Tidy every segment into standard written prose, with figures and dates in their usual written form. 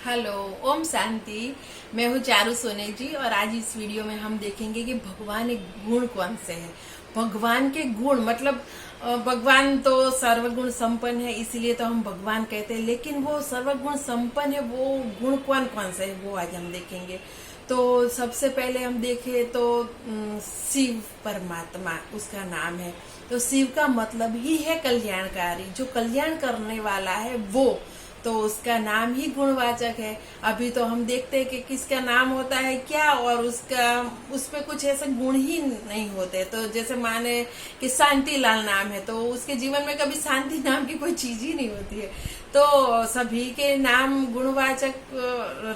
Hello, Om Shanti. मैं हूँ चारू सोने जी और आज इस वीडियो में हम देखेंगे कि भगवान एक गुण कौन से है। भगवान के गुण मतलब भगवान तो सर्वगुण संपन्न है, इसीलिए तो हम भगवान कहते हैं। लेकिन वो सर्वगुण संपन्न है, वो गुण कौन कौन से है वो आज हम देखेंगे। तो सबसे पहले हम देखें तो शिव परमात्मा उसका नाम है। तो शिव का मतलब ही है कल्याणकारी, जो कल्याण करने वाला है वो, तो उसका नाम ही गुणवाचक है। अभी तो हम देखते हैं कि किसका नाम होता है क्या और उसपे कुछ ऐसे गुण ही नहीं होते। तो जैसे माने कि शांति लाल नाम है तो उसके जीवन में कभी शांति नाम की कोई चीज ही नहीं होती है। तो सभी के नाम गुणवाचक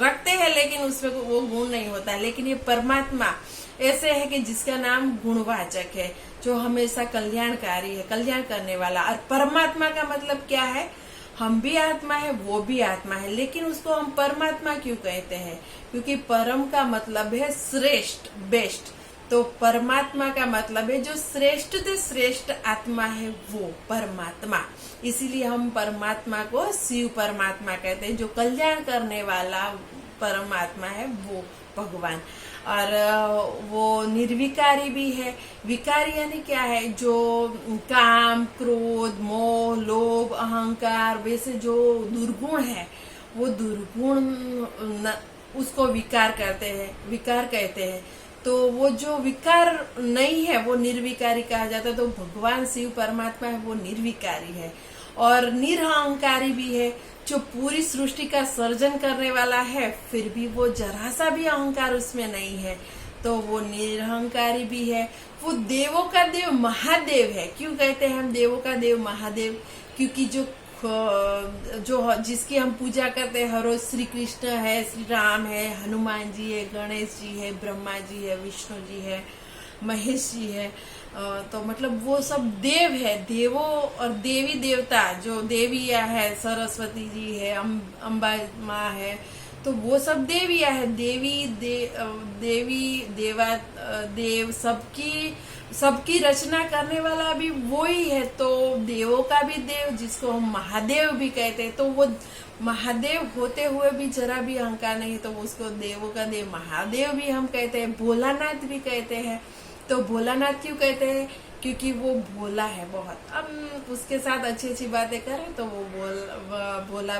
रखते हैं लेकिन उसमें वो गुण नहीं होता है। लेकिन ये परमात्मा ऐसे है कि जिसका नाम गुणवाचक है, जो हमेशा कल्याणकारी है, कल्याण करने वाला। और परमात्मा का मतलब क्या है? हम भी आत्मा है, वो भी आत्मा है, लेकिन उसको हम परमात्मा क्यों कहते हैं? क्योंकि परम का मतलब है श्रेष्ठ, बेस्ट। तो परमात्मा का मतलब है जो श्रेष्ठ से श्रेष्ठ आत्मा है वो परमात्मा। इसीलिए हम परमात्मा को शिव परमात्मा कहते हैं। जो कल्याण करने वाला परमात्मा है वो भगवान। और वो निर्विकारी भी है। विकारी यानी क्या है? जो काम, क्रोध, मोह, लोभ, अहंकार वैसे जो दुर्गुण है, वो दुर्गुण उसको विकार करते हैं, विकार कहते हैं। तो वो जो विकार नहीं है वो निर्विकारी कहा जाता है। तो भगवान शिव परमात्मा है वो निर्विकारी है और निरहंकारी भी है, जो पूरी सृष्टि का सर्जन करने वाला है, फिर भी वो जरा सा भी अहंकार उसमें नहीं है, तो वो निरहंकारी भी है। वो देवों का देव महादेव है। क्यों कहते हैं हम देवों का देव महादेव? क्योंकि जो जिसकी हम पूजा करते हैं हर रोज, श्री कृष्ण है, श्री राम है, हनुमान जी है, गणेश जी है, ब्रह्मा जी है, विष्णु जी है, महेश जी है। तो मतलब वो सब देव है। देवों और देवी देवता, जो देवियाँ है, सरस्वती जी है, अम्बा माँ है, तो वो सब देविया है। देवी देवा देव सबकी रचना करने वाला भी वो ही है। तो देवों का भी देव, जिसको हम महादेव भी कहते हैं, तो वो महादेव होते हुए भी जरा भी अहंकार नहीं है, तो उसको देवों का देव महादेव भी हम कहते हैं। भोलानाथ भी कहते हैं। तो भोलानाथ क्यों कहते हैं? क्योंकि वो भोला है बहुत। अब उसके साथ अच्छी अच्छी बातें करें तो वो भोला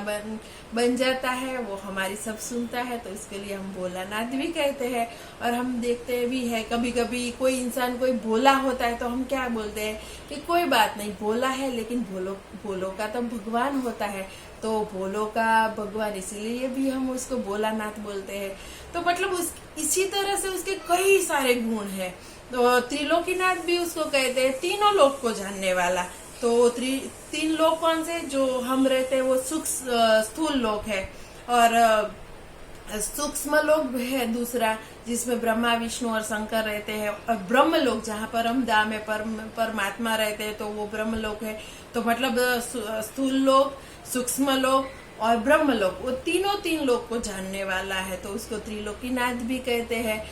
बन जाता है, वो हमारी सब सुनता है, तो इसके लिए हम भोलानाथ भी कहते हैं। और हम देखते भी है कभी कभी कोई इंसान कोई भोला होता है तो हम क्या बोलते हैं कि कोई बात नहीं, भोला है, लेकिन भोलों का तो भगवान होता है। तो भोलों का भगवान, इसीलिए भी हम उसको भोलानाथ बोलते हैं। तो मतलब इसी तरह से उसके कई सारे गुण हैं। तो त्रिलोकीनाथ भी उसको कहते हैं, तीनों लोक को जानने वाला। तो तीन लोक कौन से? जो हम रहते हैं वो स्थूल लोक है, और सूक्ष्म लोक है दूसरा, जिसमें ब्रह्मा, विष्णु और शंकर रहते हैं। और ब्रह्म लोक, जहाँ परम धाम में परमात्मा रहते हैं, तो वो ब्रह्म लोक है। तो मतलब स्थूल लोक, सूक्ष्म लोक और ब्रह्म लोक, वो तीन लोक को जानने वाला है, तो उसको त्रिलोकीनाथ भी कहते हैं।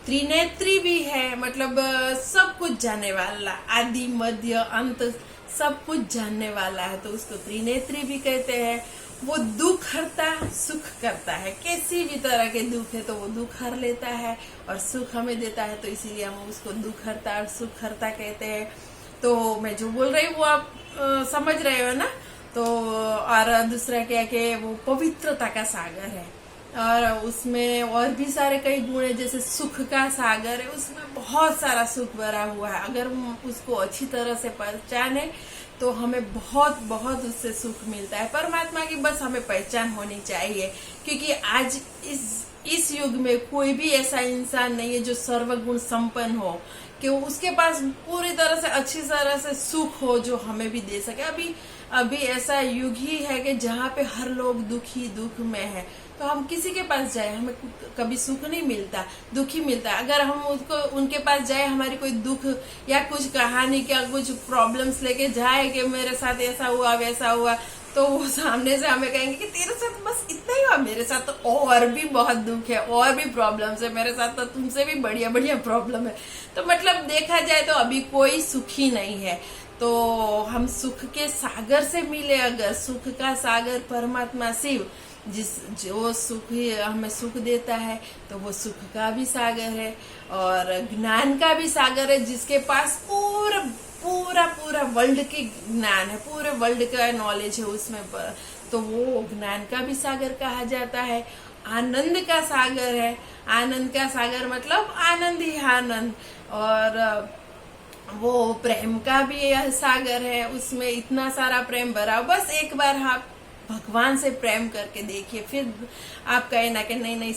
त्रिनेत्री भी है, मतलब सब कुछ जानने वाला, आदि मध्य अंत सब कुछ जानने वाला है, तो उसको त्रिनेत्री भी कहते हैं। वो दुख हरता, सुख करता है। कैसी भी तरह के दुख है तो वो दुख हर लेता है और सुख हमें देता है, तो इसीलिए हम उसको दुख हरता और सुख हरता कहते हैं। तो मैं जो बोल रही हूँ वो आप समझ रहे हो ना? तो और दूसरा क्या कि वो पवित्रता का सागर है, और उसमें और भी सारे कई गुण है। जैसे सुख का सागर है, उसमें बहुत सारा सुख भरा हुआ है। अगर हम उसको अच्छी तरह से पहचाने तो हमें बहुत बहुत उससे सुख मिलता है। परमात्मा की बस हमें पहचान होनी चाहिए, क्योंकि आज इस युग में कोई भी ऐसा इंसान नहीं है जो सर्वगुण संपन्न हो, कि उसके पास पूरी तरह से अच्छी तरह से सुख हो जो हमें भी दे सके। अभी ऐसा युग ही है कि जहाँ पे हर लोग दुख में है, तो हम किसी के पास जाए हमें कभी सुख नहीं मिलता, दुख ही मिलता है। अगर हम उनके पास जाए, हमारी कोई दुख या कुछ कहानी या कुछ प्रॉब्लम्स लेके जाए कि मेरे साथ ऐसा हुआ वैसा हुआ, तो वो सामने से हमें कहेंगे कि तेरे साथ बस इतना ही हुआ, मेरे साथ तो और भी बहुत दुख है, और भी प्रॉब्लम्स है, मेरे साथ तो तुमसे भी बढ़िया बढ़िया प्रॉब्लम है। तो मतलब देखा जाए तो अभी कोई सुखी नहीं है। तो हम सुख के सागर से मिले, अगर सुख का सागर परमात्मा शिव, जो सुख ही हमें सुख देता है, तो वो सुख का भी सागर है और ज्ञान का भी सागर है, जिसके पास पूरा पूरा पूरा वर्ल्ड के ज्ञान है, पूरे वर्ल्ड का नॉलेज है उसमें तो वो ज्ञान का भी सागर कहा जाता है। आनंद का सागर है, आनंद का सागर मतलब आनंद ही आनंद। और वो प्रेम का भी यह सागर है, उसमें इतना सारा प्रेम भरा। बस एक बार आप भगवान से प्रेम करके देखिए, फिर आप कहे ना कि नहीं नहीं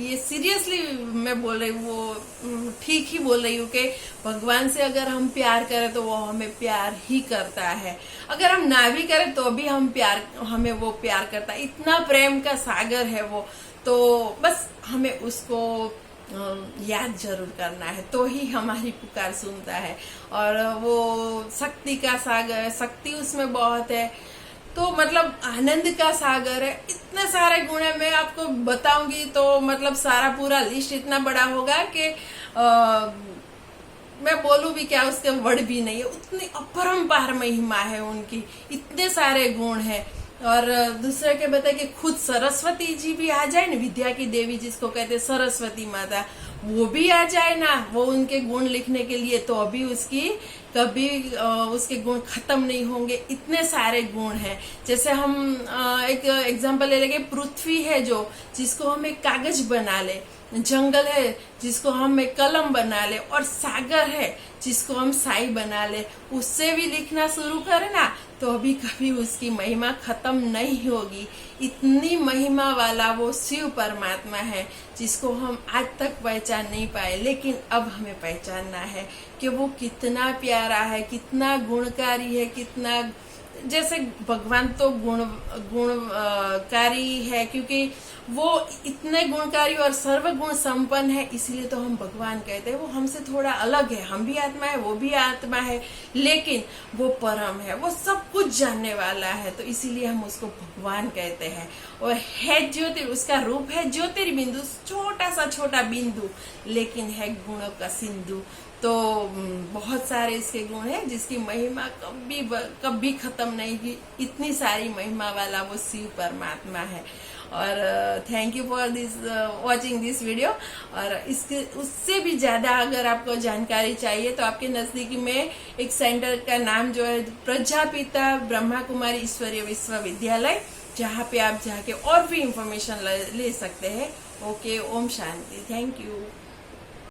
ये सीरियसली मैं बोल रही हूँ, वो ठीक ही बोल रही हूँ कि भगवान से अगर हम प्यार करें तो वो हमें प्यार ही करता है, अगर हम ना भी करें तो भी हमें वो प्यार करता है। इतना प्रेम का सागर है वो, तो बस हमें उसको याद जरूर करना है, तो ही हमारी पुकार सुनता है। और वो शक्ति का सागर, शक्ति उसमें बहुत है, तो मतलब आनंद का सागर है। इतने सारे गुण है, मैं आपको बताऊंगी तो मतलब सारा पूरा लिस्ट इतना बड़ा होगा कि मैं बोलूं भी क्या, उसके वर्ड भी नहीं है, उतनी अपरंपार महिमा है उनकी, इतने सारे गुण है। और दूसरे के बताए कि खुद सरस्वती जी भी आ जाए ना, विद्या की देवी जिसको कहते हैं सरस्वती माता, वो भी आ जाए ना वो उनके गुण लिखने के लिए, तो अभी उसकी कभी उसके गुण खत्म नहीं होंगे, इतने सारे गुण हैं। जैसे हम एक एग्जांपल ले लेंगे, पृथ्वी है जो, जिसको हम एक कागज बना ले, जंगल है जिसको हम एक कलम बना ले, और सागर है जिसको हम साई बना ले, उससे भी लिखना शुरू करें ना तो अभी कभी उसकी महिमा खत्म नहीं होगी। इतनी महिमा वाला वो शिव परमात्मा है, जिसको हम आज तक पहचान नहीं पाए, लेकिन अब हमें पहचानना है कि वो कितना प्यारा है, कितना गुणकारी है, कितना, जैसे भगवान तो गुणकारी है, क्योंकि वो इतने गुणकारी और सर्वगुण संपन्न है, इसलिए तो हम भगवान कहते हैं। वो हमसे थोड़ा अलग है, हम भी आत्मा है, वो भी आत्मा है, लेकिन वो परम है, वो सब कुछ जानने वाला है, तो इसीलिए हम उसको भगवान कहते हैं। और है ज्योति, उसका रूप है ज्योतिर्बिंदु, छोटा सा छोटा बिंदु, लेकिन है गुणों का सिंधु। तो बहुत सारे इसके गुण हैं, जिसकी महिमा कभी खत्म नहीं की, इतनी सारी महिमा वाला वो शिव परमात्मा है। और thank you for this watching this video. और इसके उससे भी ज्यादा अगर आपको जानकारी चाहिए तो आपके नजदीकी में एक सेंटर का नाम जो है प्रजापिता ब्रह्मा कुमारी ईश्वरीय विश्वविद्यालय, जहाँ पे आप जाके और भी इंफॉर्मेशन ले सकते हैं। ओके, ओम शांति, थैंक यू।